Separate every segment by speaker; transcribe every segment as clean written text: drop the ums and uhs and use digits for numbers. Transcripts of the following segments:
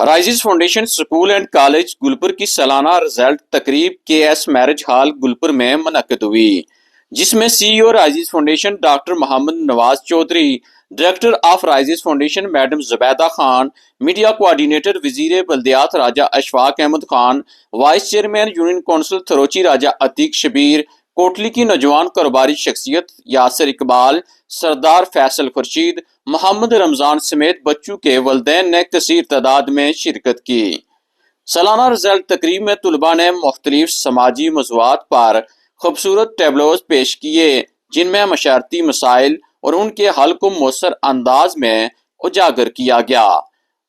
Speaker 1: राइजिस foundation school and college Gulpur की सालाना result तकरीब KS मैरिज हॉल गुलपुर में मुनक्किद हुई, जिसमें CEO राइजिस foundation doctor Mohammad Nawaz Chaudhry, director of राइजिस foundation madam Zubaida Khan, media coordinator वजीर बल्दियात Raja Ashfaq Ahmed Khan, vice chairman union council Tharochi Raja Atiq Shabbir, Kotli की नौजवान कारोबारी शख्सियत यासिर इकबाल, सरदार फैसल खुर्शीद, मोहम्मद रमजान समेत बच्चों के वलदैन ने कसीर तादाद में शिरकत की। सालाना रिजल्ट तकरीब में तुलबा ने मुख्तलिफ समाजी मौज़ूआत पर खूबसूरत टैबलोज पेश किए, जिनमें मशारती मसाइल और उनके हल को मौसर अंदाज में उजागर किया गया।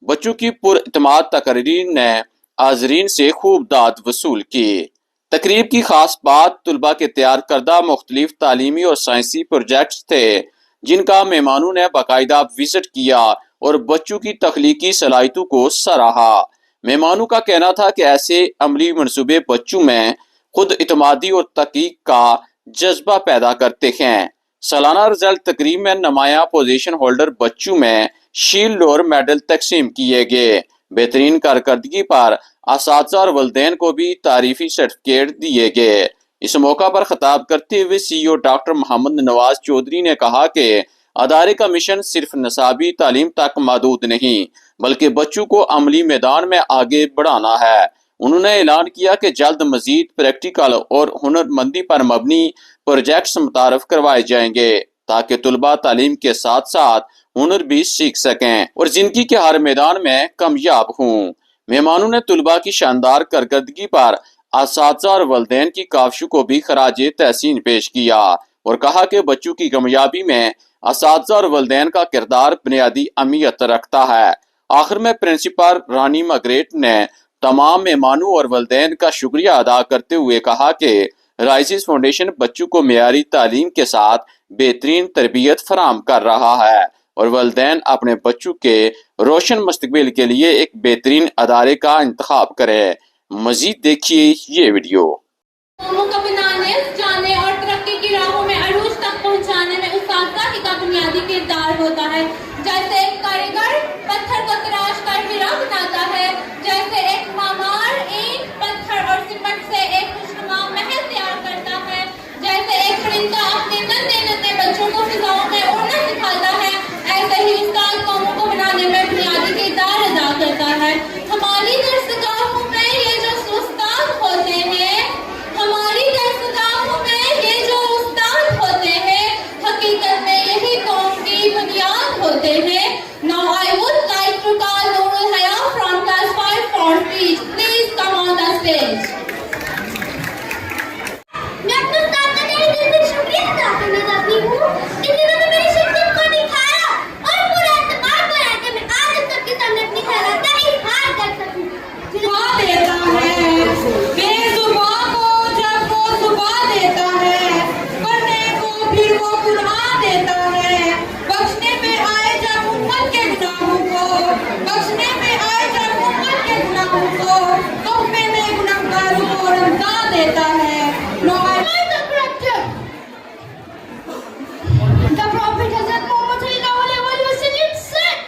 Speaker 1: बच्चों की पुरइतमाद तकरीर ने हाज़रीन से खूब दाद वसूल की। तकरीब की खास बात तुलबा के तैयार करदा मुख्तलिफ तालीमी और साइंसी प्रोजेक्ट्स थे, जिनका मेहमानों ने बाकायदा विजिट किया और बच्चों की तख्लीकी सलाहियतों को सराहा। मेहमानों का कहना था कि ऐसे अमली मंसूबे बच्चों में खुद इतमादी और तहकीक का जज्बा पैदा करते हैं। सालाना रिजल्ट तकरीब में नुमाया पोजीशन होल्डर बच्चों में शील्ड और मेडल तकसीम किए गए। बेहतरीन कारकर्दगी पर असातिज़ा और वलदैन को भी तारीफी सर्टिफिकेट दिए गए। इस मौका पर खिताब करते हुए CEO डॉक्टर मोहम्मद नवाज चौधरी ने कहा कि अदारे का मिशन सिर्फ निसाबी तालीम तक महदूद नहीं, बल्कि बच्चों को अमली मैदान में आगे बढ़ाना है। उन्होंने ऐलान किया कि जल्द मजीद प्रैक्टिकल और हुनरमंदी पर मबनी प्रोजेक्ट्स मुतारफ करवाए जाएंगे, ताकि तुलबा तालीम के साथ साथ हुनर भी सीख सकें और जिंदगी के हर मैदान में कामयाब हों। मेहमानों ने तुलबा की शानदार कारकर्दगी पर असातिज़ा और वलदैन की काविशों को भी खराजे तहसीन पेश किया और कहा कि बच्चों की कामयाबी में असातिज़ा और वलदैन का किरदार बुनियादी अहमियत रखता है। आखिर में प्रिंसिपल रानी मार्गरेट ने तमाम मेहमानों और वलदैन का शुक्रिया अदा करते हुए कहा कि राइजिस फाउंडेशन बच्चों को मेयारी तालीम के साथ बेहतरीन तरबियत फराहम कर रहा है और वलदैन अपने बच्चों के रोशन मुस्तकबिल के लिए एक बेहतरीन अदारे का इंतखाब करे। मजीद देखिए ये वीडियो।
Speaker 2: जाने और तरक्की की राहों में अरूज तक पहुंचाने में उस्ताद का बुनियादी किरदार होता है। जैसे एक कारीगर पत्थर को तराश कर हीरा बनाता है, जैसे एक मामार ईंट पत्थर और सीमेंट से एक खुशनुमा महल तैयार करता है, जैसे एक परिंदा अपने नन्हे नन्हे बच्चों को फिजाओं में उड़ना सिखाता है, ऐसे ही उस्ताद कौमों को बनाने में बुनियादी किरदार अदा करता है। हमारी दरसगाहों में ये जो उस्ताद होते हैं, हमारी दरसगाहों में ये जो उस्ताद होते हैं, हकीकत में यही कौम की बुनियाद होते हैं। Now I would like to call Nurul Haya from class 5 for speech. Please come on the stage. मैं अपने उस्ताद का तहे दिल से शुक्रिया अदा करना चाहती हूँ, जिन्होंने मेरी शख्सियत को निखारा और पूरा एतबार बनाया कि मैं आज सबके सामने अपनी खैरात का इज़हार कर सकूँ।
Speaker 3: जुबान देता है बेजुबान को, जब वो जुबान देता है पढ़ने को, फिर वो कुरान देता है। बख्शने में आए जब उम्मत के गुनाहों को, बख्शने में आए जब उम्मत के गुनाहों को, तोहफे में गुनहगारों को रमजान देता है।
Speaker 2: The Prophet Hazrat Muhammad sallallahu alaihi wasallam said,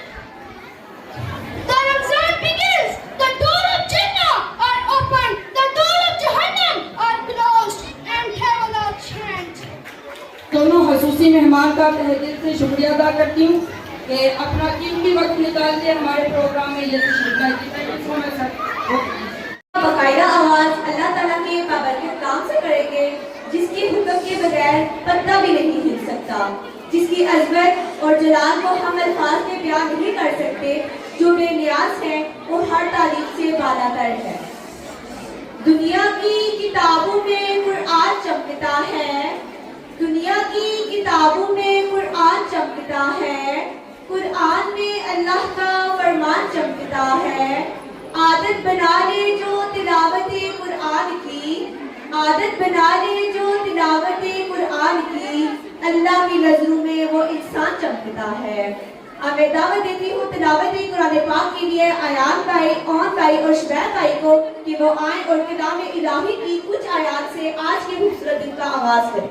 Speaker 2: "The Ramzan begins, the door of Jannah are opened, the door of Jahannam are closed, and heaven are chant."
Speaker 3: दोनों खसूसी मेहमान का तहे दिल से शुक्रिया अदा करती हूँ कि अपना कीमती वक्त निकाल के हमारे प्रोग्राम में ये तशरीफ
Speaker 4: बाकायदा आवाज अल्लाह ताला के बाबरकत काम से करेंगे, जिसकी हुक्म के बगैर पत्ता भी नहीं हिल सकता, जिसकी अजमत और जलाल को हम अल्फाज में बयान नहीं कर सकते, जो बेनियाज है वो हर तारीफ से बालातर है। दुनिया की किताबों में कुरान चमकता है, दुनिया की किताबों में कुरान चमकता है, कुरान में अल्लाह का फरमान चमकता है। आदत बना ले जो तिलावत कुरान की, आदत बना ले जो तिलावत कुरान की, अल्लाह की नजरों में वो इंसान चमकता है। अब मैं दावत देती हूँ तिलावत कुरान पाक के लिए आयान भाई, ओन भाई और शुबैर भाई को कि वो आए और कलाम इलाही की कुछ आयात से आज के खूबसूरत दिन का आगाज करें।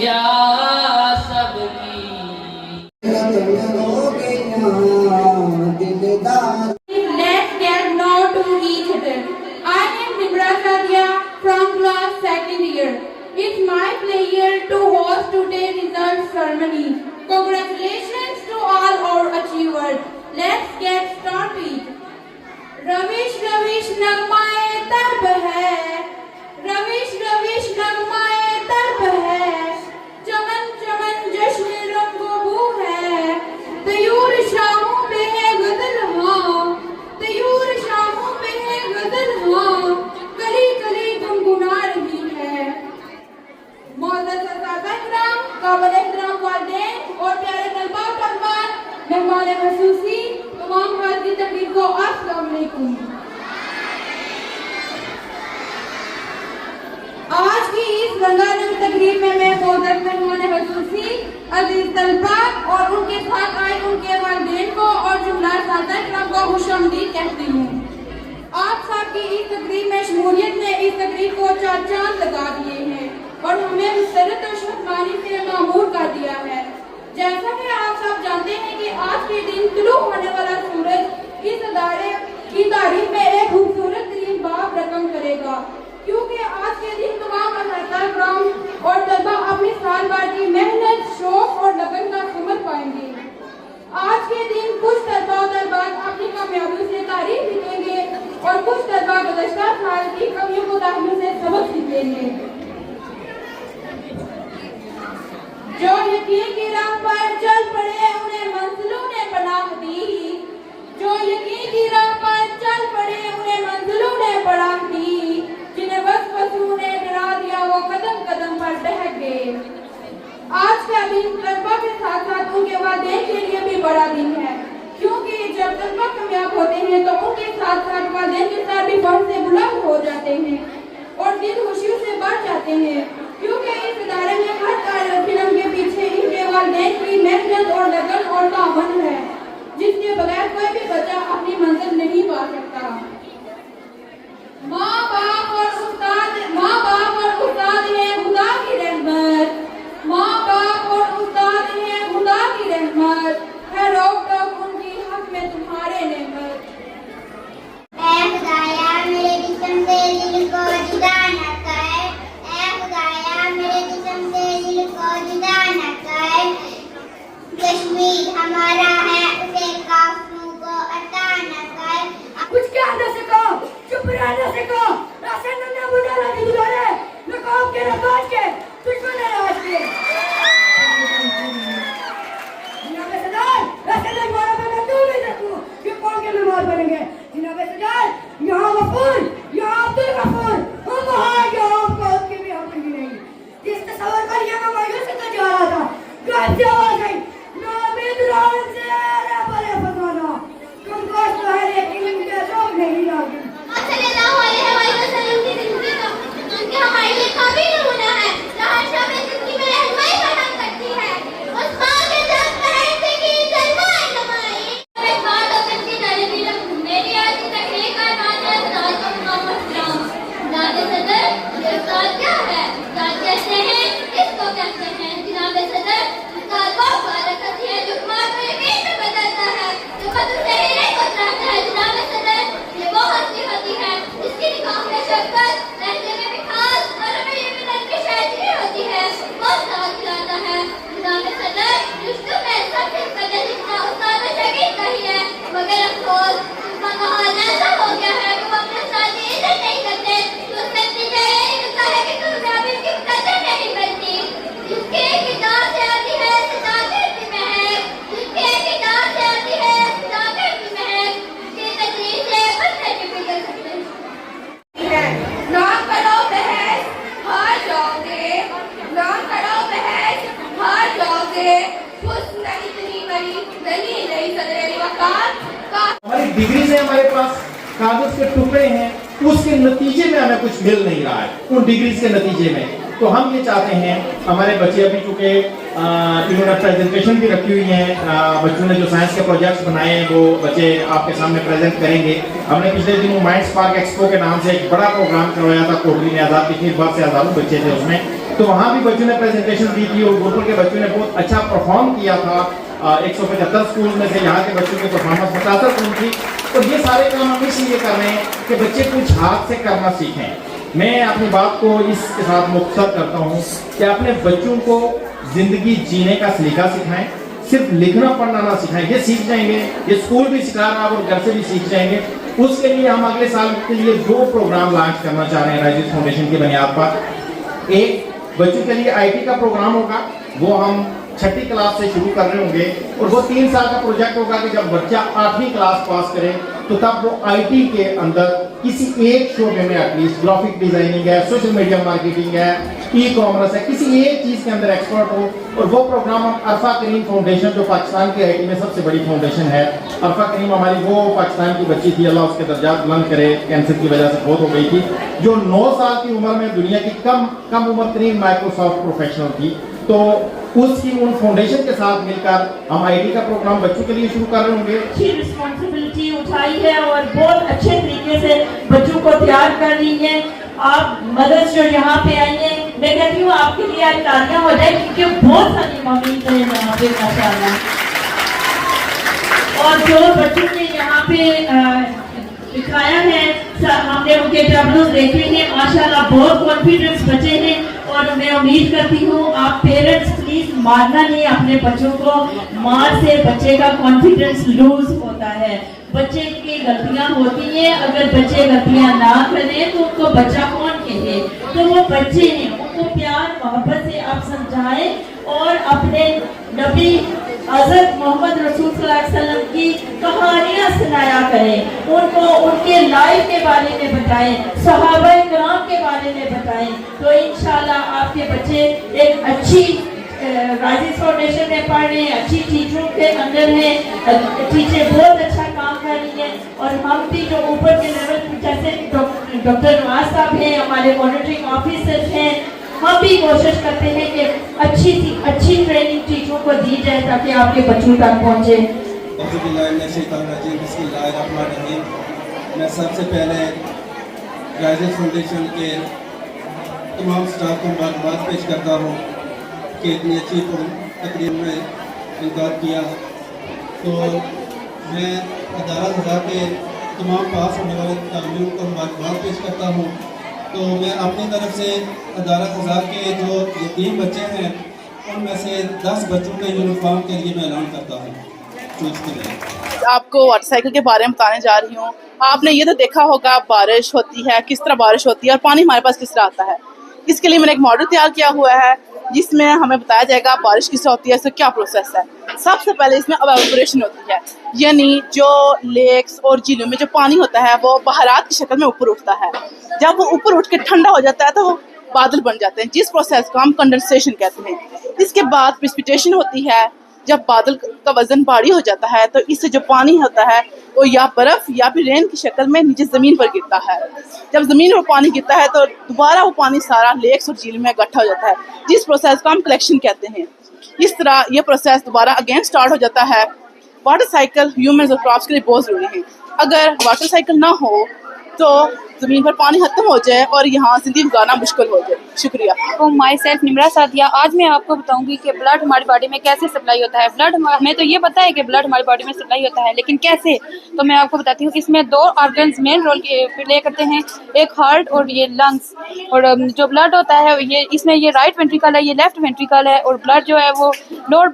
Speaker 3: जा सबकी। Let's get know to each other. I am Nimra Sadia from class 2nd year. It's my pleasure to host today's result ceremony. Congratulations to all our achievers. Let's get started. रविश रविश नगमाए तर्ब है, रविश रविश नगमाए तर्ब है, चमन चमन जश्न रंगो बू है, तयूर शामों पे है गजल हाँ, तयूर शामों पे है गजल हाँ, कली कली गुनगुना रही है। मौजूद साथीराम, काबिल एहतराम वालिदैन और प्यारे तलबा और तलबात, मेहमान खसूसी तमाम हाज़िर तकरीब को अस्सलाम वालेकुम। आज की इस रंगारंग तकरीब में मैं मौजूद मेहमान खसूसी अजीज तलबा और उनके साथ आए उनके वालिदैन को और जुमला साथीराम को खुशामदीद कहती हूँ। आप सबकी इस तकरीब में शमूलियत ने इस तकरीब को चार चांद लगा दिए हैं और हमें मुसरत और शुक्रानी से मामूर कर दिया है। जैसा कि आप सब जानते हैं कि आज के दिन तुलू होने वाला सूरज इस अदारे की तारीख में एक खूबसूरत तरीन बाब रकम करेगा, क्योंकि आज के दिन तमाम असातिज़ा-ए-किराम और तलबा अपनी साल भर की मेहनत, शौक और लगन का समर पाएंगे। आज के दिन कुछ तलबा और तलबात अपनी कामयाबियों से तारीफ लिखेंगे और कुछ तलबा गुज़श्ता साल की कमियों को ताहियों से सबक सीखेंगे। जो यकीन की राह पर चल पड़े उन्हें मंजिलों ने पनाह दी, जो यकीन की राह पर चल पड़े उन्हें मंजिलों ने पनाह दी, जिन्हें वसवसों ने डरा दिया वो कदम कदम पर बहक गए। आज का दिन तलबा के साथ साथ उनके वालिदैन के लिए भी बड़ा दिन है, क्योंकि जब तलबा कामयाब होते हैं तो उनके साथ साथ वालिदैन के साथ भी फर्ज से बुलंद हो जाते हैं और दिल खुशियों से बढ़ जाते हैं, क्योंकि इस इदारे में हर फिल्म के पीछे इनके वालिदैन की मेहनत और लगन और तावन है, जिसके बगैर कोई भी बच्चा अपनी मंजिल नहीं पा सकता। माँ बाप और उस्ताद हैं खुदा की रहमत, माँ बाप और उस्ताद हैं खुदा की रहमत, है रोक टोक उनकी हक में तुम्हारे नेमत।
Speaker 5: ऐ खुदाया मेरे जिस्म से दिल को जुदा न कर, ऐ खुदाया मेरे जिस्म से दिल को जुदा न कर, कश्मीर हमारा है उसे काफिरों को अता न कर।
Speaker 3: कुछ कहना सिखो, चुप रहना सिखो, राशन न बुलाना दिलवाले, नकाब के नकाज के, दुश्मन है आज के। जनाब सदार, राशन न मारा मैं तू भी देखूं कि कौन के मेहमान बनेंगे। जनाब सदार, यहाँ गफूर, यहाँ अब्दुल गफूर, हम वहाँ यहाँ कौन के भी हम नहीं। जिस तस्वर पर यहाँ मायूस का जा रहा था, गायब से आवाज आई, नामिद रावण से रे बड़े फसाना, तुम दोस्त है लेकिन इनके लोग नहीं लागे।
Speaker 5: सल्लल्लाहु अलैहि वसल्लम की जिंदगी का उनके हमारे लिए काबिल होना है, जहाँ शब जिंदगी में रहनुमाई फराहम करती है। उस माँ के दम पर ऐसे की जलवाएं कमाई। मैं बात अकल की दाने दिलम, मेरी आज की तकरीर का नाम है उस्ताद का मोहम्मद राम। दादे सदर, ये उस्ताद क्या है? उस्ताद कहते हैं, किसको कहते हैं? जनाब सदर, उस्ताद वो बालक होती है जो कुमार को यकीन में बदलता है, जो खत्म से हीरे को उतराता है। जनाब सदर, ये वो हस्ती होती है जिसकी निगाह में शफ़क़त, लहजे में मिठास और रवैये में नरमी शायरी होती है। वो उस्ताद खिलाता है। जनाब सदर, युस्तु में सबसे कदर हिस्सा उस्ताद व शकील का ही है, मगर अफसोस उनका हाल ऐसा हो गया है कि वो अपने उस्ताद की इज्जत नहीं करते। तो उसका नतीजा ये निकलता है कि कामयाबी की कदर नहीं करती। जिसके किताब से आती है सदा करती महक, जिसके किताब से आती है सदा करती महक, उसकी तकलीफ से पत्थर भी पिघल सकते हैं।
Speaker 3: ना करो बहस, हार जाओगे, ना करो बहस, हार जाओगे। हुस्न इतनी बड़ी नहीं नहीं सदर वकार का।
Speaker 6: हमारी डिग्री से हमारे पास कागज के टुकड़े हैं, उसके नतीजे में हमें कुछ मिल नहीं रहा है उन डिग्री के नतीजे में। तो हम ये चाहते हैं हमारे बच्चे अभी चूँकि इन्होंने प्रेजेंटेशन भी रखी हुई है, बच्चों ने जो साइंस के प्रोजेक्ट्स बनाए हैं वो बच्चे आपके सामने प्रेजेंट करेंगे। हमने पिछले दिनों माइंड स्पार्क एक्सपो के नाम से एक बड़ा प्रोग्राम करवाया था कोटली में, आज़ाद पिछली बार से हज़ारों बच्चे थे उसमें। तो वहाँ भी बच्चों ने प्रेजेंटेशन दी थी और गोलपुर के बच्चों ने बहुत अच्छा परफॉर्म किया था। 175 स्कूल में से यहाँ के बच्चों की परफॉर्मेंस 50 स्कूल थी। तो ये सारे काम हम इसलिए कर रहे हैं कि बच्चे कुछ हाथ से करना सीखें। मैं अपनी बात को इसके साथ मुख्तर करता हूँ कि अपने बच्चों को जिंदगी जीने का सलीका सिखाएं, सिर्फ लिखना पढ़ना ना सिखाएं। ये सीख जाएंगे, ये स्कूल भी सिखा रहा है और घर से भी सीख जाएंगे। उसके लिए हम अगले साल के लिए 2 प्रोग्राम लॉन्च करना चाह रहे हैं राइजिस फाउंडेशन की बुनियाद पर। एक बच्चों के लिए IT का प्रोग्राम होगा, वो हम 6ठी क्लास से शुरू कर रहे होंगे और वो 3 साल का प्रोजेक्ट होगा कि जब बच्चा 8वीं क्लास पास करे तो तब वो IT के अंदर किसी एक शोबे में एटलीस्ट ग्राफिक डिजाइनिंग है, सोशल मीडिया मार्केटिंग है, ई-कॉमर्स है, किसी एक चीज के अंदर एक्सपर्ट हो। और वो प्रोग्राम हम अरफा करीम फाउंडेशन, जो पाकिस्तान की IT में सबसे बड़ी फाउंडेशन है, अरफा करीम हमारी वो पाकिस्तान की बच्ची थी, अल्लाह उसके दर्जात बुलंद करे, कैंसर की वजह से बहुत हो गई थी, जो 9 साल की उम्र में दुनिया की कम उम्र तरीन माइक्रोसॉफ्ट प्रोफेशनल थी। तो उसकी उन फाउंडेशन के साथ मिलकर हम IT का प्रोग्राम बच्चों के लिए शुरू कर रहे होंगे।
Speaker 3: अच्छी रिस्पॉन्सिबिलिटी उठाई है और बहुत अच्छे तरीके से बच्चों को तैयार कर रही है। आप मदर्स जो यहाँ पे आई हैं, मैं कहती हूँ आपके लिए आज तालियां हो जाए, क्योंकि बहुत सारी मम्मीज़ हैं यहाँ पे माशाल्लाह। और जो बच्चों ने यहाँ पे दिखाया है, हमने उनके टैबलेट्स देखे हैं, माशाल्लाह बहुत कॉन्फिडेंस बच्चे हैं। और मैं उम्मीद करती हूँ आप पेरेंट्स प्लीज मारना नहीं अपने बच्चों को, मार से बच्चे का कॉन्फिडेंस लूज होता है, बच्चे की गलतियाँ होती हैं। अगर बच्चे गलतियाँ ना करें तो उनको बच्चा कौन कहे, तो वो बच्चे हैं, उनको प्यार मोहब्बत से आप समझाएं और अपने नबी हज़रत मोहम्मद रसूल सल्लल्लाहु अलैहि वसल्लम की कहानियाँ सुनाया करें, उनको उनके लाइफ के बारे में बताएं, सहाबाए किराम के बारे में बताएं। तो इंशाल्लाह आपके बच्चे एक अच्छी राइजिस फाउंडेशन में पढ़ रहे हैं, अच्छी टीचरों के अंदर हैं, टीचर बहुत अच्छा काम कर रही है। और हम भी जो ऊपर के लेवल पे, जैसे डॉक्टर नवाज साहब हैं, हमारे मॉनिटरिंग ऑफिसर्स हैं, हम भी कोशिश करते हैं कि अच्छी ट्रेनिंग टीचरों को दी जाए ताकि आपके बच्चों तक पहुँचे।
Speaker 7: मैं सबसे पहले राइजिस फाउंडेशन के तमाम स्टाफ को मुबारकबाद पेश करता हूँ कि इतनी अच्छी तकरीब में इनका किया। तो मैं 11,000 के तमाम पास होने वाले तालिबों को मुबारकबाद पेश करता हूँ। तो मैं अपनी तरफ से 11,000 के जो यतीम बच्चे हैं उनमें से 10 बच्चों के यूनिफॉर्म के लिए मैं ऐलान करता हूँ चूज के लिए।
Speaker 8: आपको वाटर साइकिल के बारे में बताने जा रही हूँ। आपने ये तो देखा होगा बारिश होती है, किस तरह बारिश होती है और पानी हमारे पास किस तरह आता है। इसके लिए मैंने एक मॉडल तैयार किया हुआ है जिसमें हमें बताया जाएगा बारिश किस तरह होती है, इसका क्या प्रोसेस है। सबसे पहले इसमें एवापोरेशन होती है, यानी जो लेक्स और झीलों में जो पानी होता है वो बहारात की शक्ल में ऊपर उठता है। जब वो ऊपर उठ के ठंडा हो जाता है तो वो बादल बन जाते हैं, जिस प्रोसेस को हम कंडेंसेशन कहते हैं। इसके बाद प्रेसिपिटेशन होती है। जब बादल का वजन भारी हो जाता है तो इससे जो पानी होता है वो या बर्फ या फिर रेन की शक्ल में नीचे ज़मीन पर गिरता है। जब ज़मीन पर पानी गिरता है तो दोबारा वो पानी सारा लेक्स और झील में इकट्ठा हो जाता है, जिस प्रोसेस को हम कलेक्शन कहते हैं। इस तरह ये प्रोसेस दोबारा अगेन स्टार्ट हो जाता है। वाटर साइकिल ह्यूमन्स और क्रॉप्स के लिए बहुत ज़रूरी है। अगर वाटर साइकिल ना हो तो ज़मीन पर पानी खत्म हो जाए और यहाँ जिंदगी गुजारना मुश्किल हो जाए। शुक्रिया।
Speaker 9: तो माई सेल्फ निमरा सादिया। आज मैं आपको बताऊंगी कि ब्लड हमारी बॉडी में कैसे सप्लाई होता है। ब्लड हमें तो ये पता है कि ब्लड हमारी बॉडी में सप्लाई होता है, लेकिन कैसे, तो मैं आपको बताती हूँ। इसमें 2 ऑर्गन्स मेन रोल प्ले करते हैं, एक हार्ट और ये लंग्स। और जो ब्लड होता है ये इसमें ये राइट वेंट्रिकल है, ये लेफ्ट वेंट्रिकल है। और ब्लड जो है वो लोअर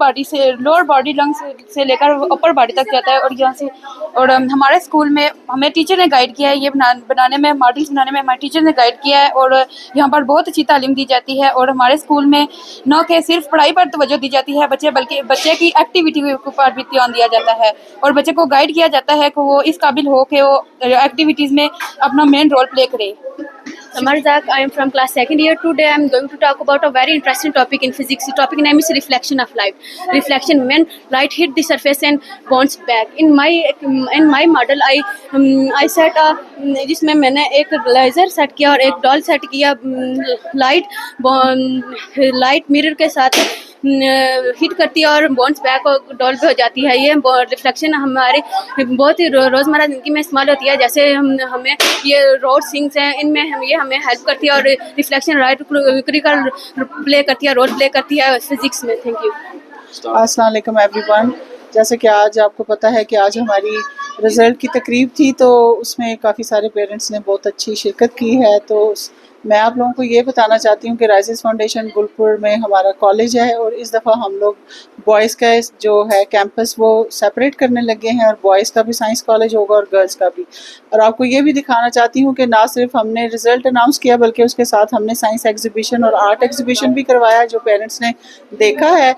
Speaker 9: बॉडी लंग्स से लेकर अपर बॉडी तक जाता है। और यहाँ से और हमारे स्कूल में हमें टीचर ने गाइड किया है, ये बनाने में मॉडल्स बनाने में हमारे टीचर ने गाइड किया है। और यहाँ पर बहुत अच्छी तालीम दी जाती है। और हमारे स्कूल में न कि सिर्फ पढ़ाई पर तवज्जो दी जाती है बल्कि बच्चे की एक्टिविटी पर भी ध्यान दिया जाता है और बच्चे को गाइड किया जाता है कि वो इस काबिल हो कि वो एक्टिविटीज़ में अपना मेन रोल प्ले करे।
Speaker 10: Marzak, I am from class 2nd year. Today I am going to talk about a very interesting topic in physics. The topic name is reflection of light. Reflection, when light hit the surface and bounce back. In my model, I set a जिसमें मैंने एक laser set किया और एक doll set किया light mirror के साथ hit करती है और बाउंस बैक और डॉल पे हो जाती है। ये रिफ्लेक्शन हमारे बहुत ही रोज़मर्रा ज़िंदगी में इस्तेमाल होती है। जैसे हमें ये रोड सिंग्स हैं, इनमें हमें हेल्प करती है और रिफ्लेक्शन राइट क्रिटिकल प्ले करती है, रोल प्ले करती है फिजिक्स में। Thank you.
Speaker 11: अस्सलाम वालेकुम एवरीवन। जैसे कि आज आपको पता है कि आज हमारी रिज़ल्ट की तकरीब थी, तो उसमें काफ़ी सारे पेरेंट्स ने बहुत अच्छी शिरकत की है। तो मैं आप लोगों को ये बताना चाहती हूँ कि राइजेस फाउंडेशन गुलपुर में हमारा कॉलेज है और इस दफ़ा हम लोग बॉयज़ का जो है कैंपस वो सेपरेट करने लगे हैं और बॉयज़ का भी साइंस कॉलेज होगा और गर्ल्स का भी। और आपको ये भी दिखाना चाहती हूँ कि ना सिर्फ हमने रिज़ल्ट अनाउंस किया बल्कि उसके साथ हमने साइंस एग्जीबिशन और आर्ट एग्जीबिशन भी करवाया जो पेरेंट्स ने देखा है।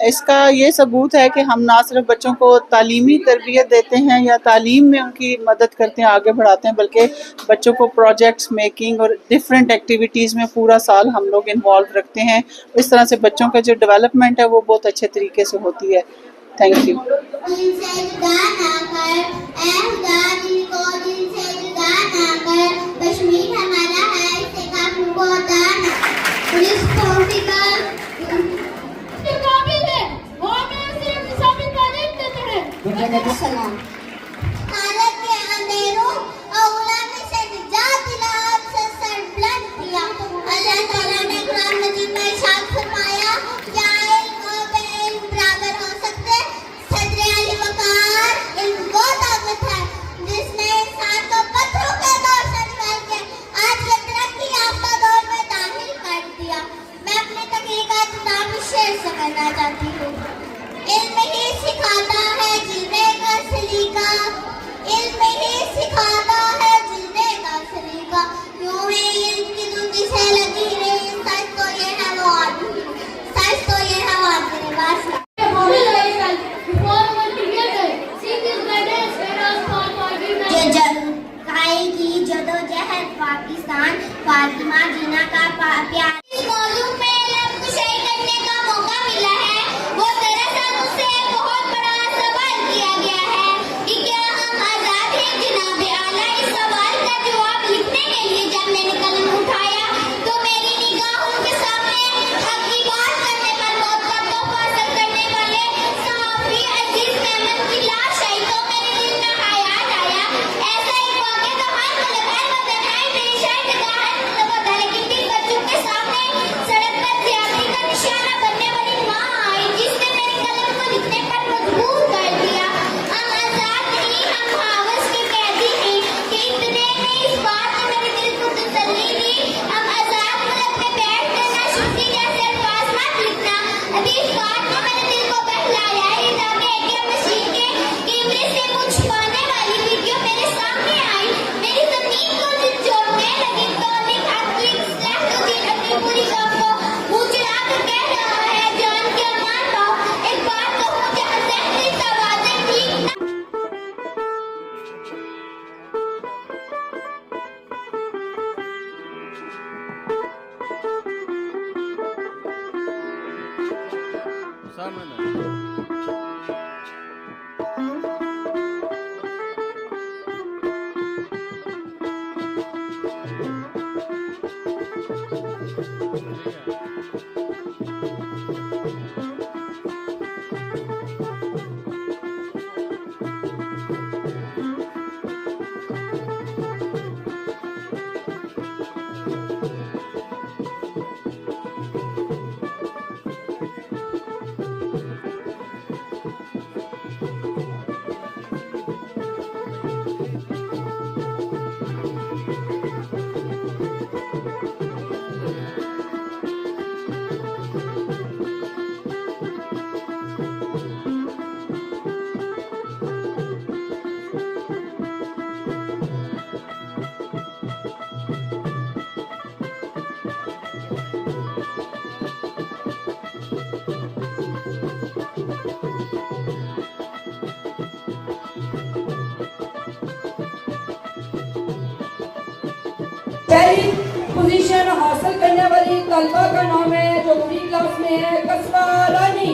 Speaker 11: इसका ये सबूत है कि हम ना सिर्फ बच्चों को तालीमी तरबियत देते हैं या तालीम में उनकी मदद करते हैं, आगे बढ़ाते हैं, बल्कि बच्चों को प्रोजेक्ट्स मेकिंग और डिफरेंट एक्टिविटीज़ में पूरा साल हम लोग इन्वॉल्व रखते हैं। इस तरह से बच्चों का जो डेवलपमेंट है वो बहुत अच्छे तरीके से होती है। Thank you.
Speaker 5: हालत के अंधेरों और गुलामी से निजात दिला, आपसे सर बुलंद किया। अल्लाह ताला ने कुरान मजीद में इरशाद फरमाया, क्या इल्म और बेइल्म बराबर हो सकते? सदरे अली वकार इल्म वो ताकत है जिसने इंसान को पत्थरों के दौर से निकाल के आज के तरक्की याफ्ता दौर में दाखिल कर दिया। मैं अपनी तकरीर का इख्तिताम इस शेर से करना चाहती हूँ। इल्म ही सिखाता है जीने का सलीका, इल्म ही सिखाता है जीने का सलीका। यूं ही इल्म की दूधी से लगी रही, सच तो ये है वो आदमी, सच तो ये है वो आदमी लिबास। की जदोजहद पाकिस्तान फातिमा जीना का प्यार। इस मौजू में लफ्ज़ शेयर करने का मौका मिला है, वो दरअसल मुझसे बहुत बड़ा सवाल किया गया है कि क्या हम आज़ाद हैं जनाब आला। इस सवाल का जवाब लिखने के लिए जब मैंने कलम उठाया तो मेरी निगाहों के सामने हक की बात करने पर मौत का तोहफा अर्ज करने वाले सहाफ़ी अजीज मेमन की लाश आई तो मेरे दिल में ख्याल आया, ऐसा एक वाक़या का हाल वतन है, मेरी शायद होता है, लेकिन 3 बच्चों के सामने सड़क पर ज़्यादती का निशाना बनने वाली माँ आई जिसने मेरे कलम को लिखने पर मजबूर कर दिया। हम आज़ाद नहीं, हम हवस के कैदी हैं कि इतने में इस बात ने मेरे दिल को तसल्ली दी। हम आज़ाद मुल्क में बैठ कर नाशिफ्ती जैसे अल्फाज मत लिखना। अभी इस बात ने मेरे दिल को बहलाया है जब एटीएम मशीन के कैमरे से मुझ छुपाने वाली वीडियो मेरे सामने आई। मेरी ज़मीन को झिझोड़ने लगी तो एक हाथी इस्लाहुद्दीन अपनी पूरी कौम को मुँह चढ़ा कर कह रहा है, जान के अमान पाओ, एक बात कहूँ जहाँ ज़हनी तवाज़ुन ठीक न
Speaker 3: पहली पोजीशन हासिल करने वाली तलबा का नाम है जो अपनी क्लास में है कसरा रानी।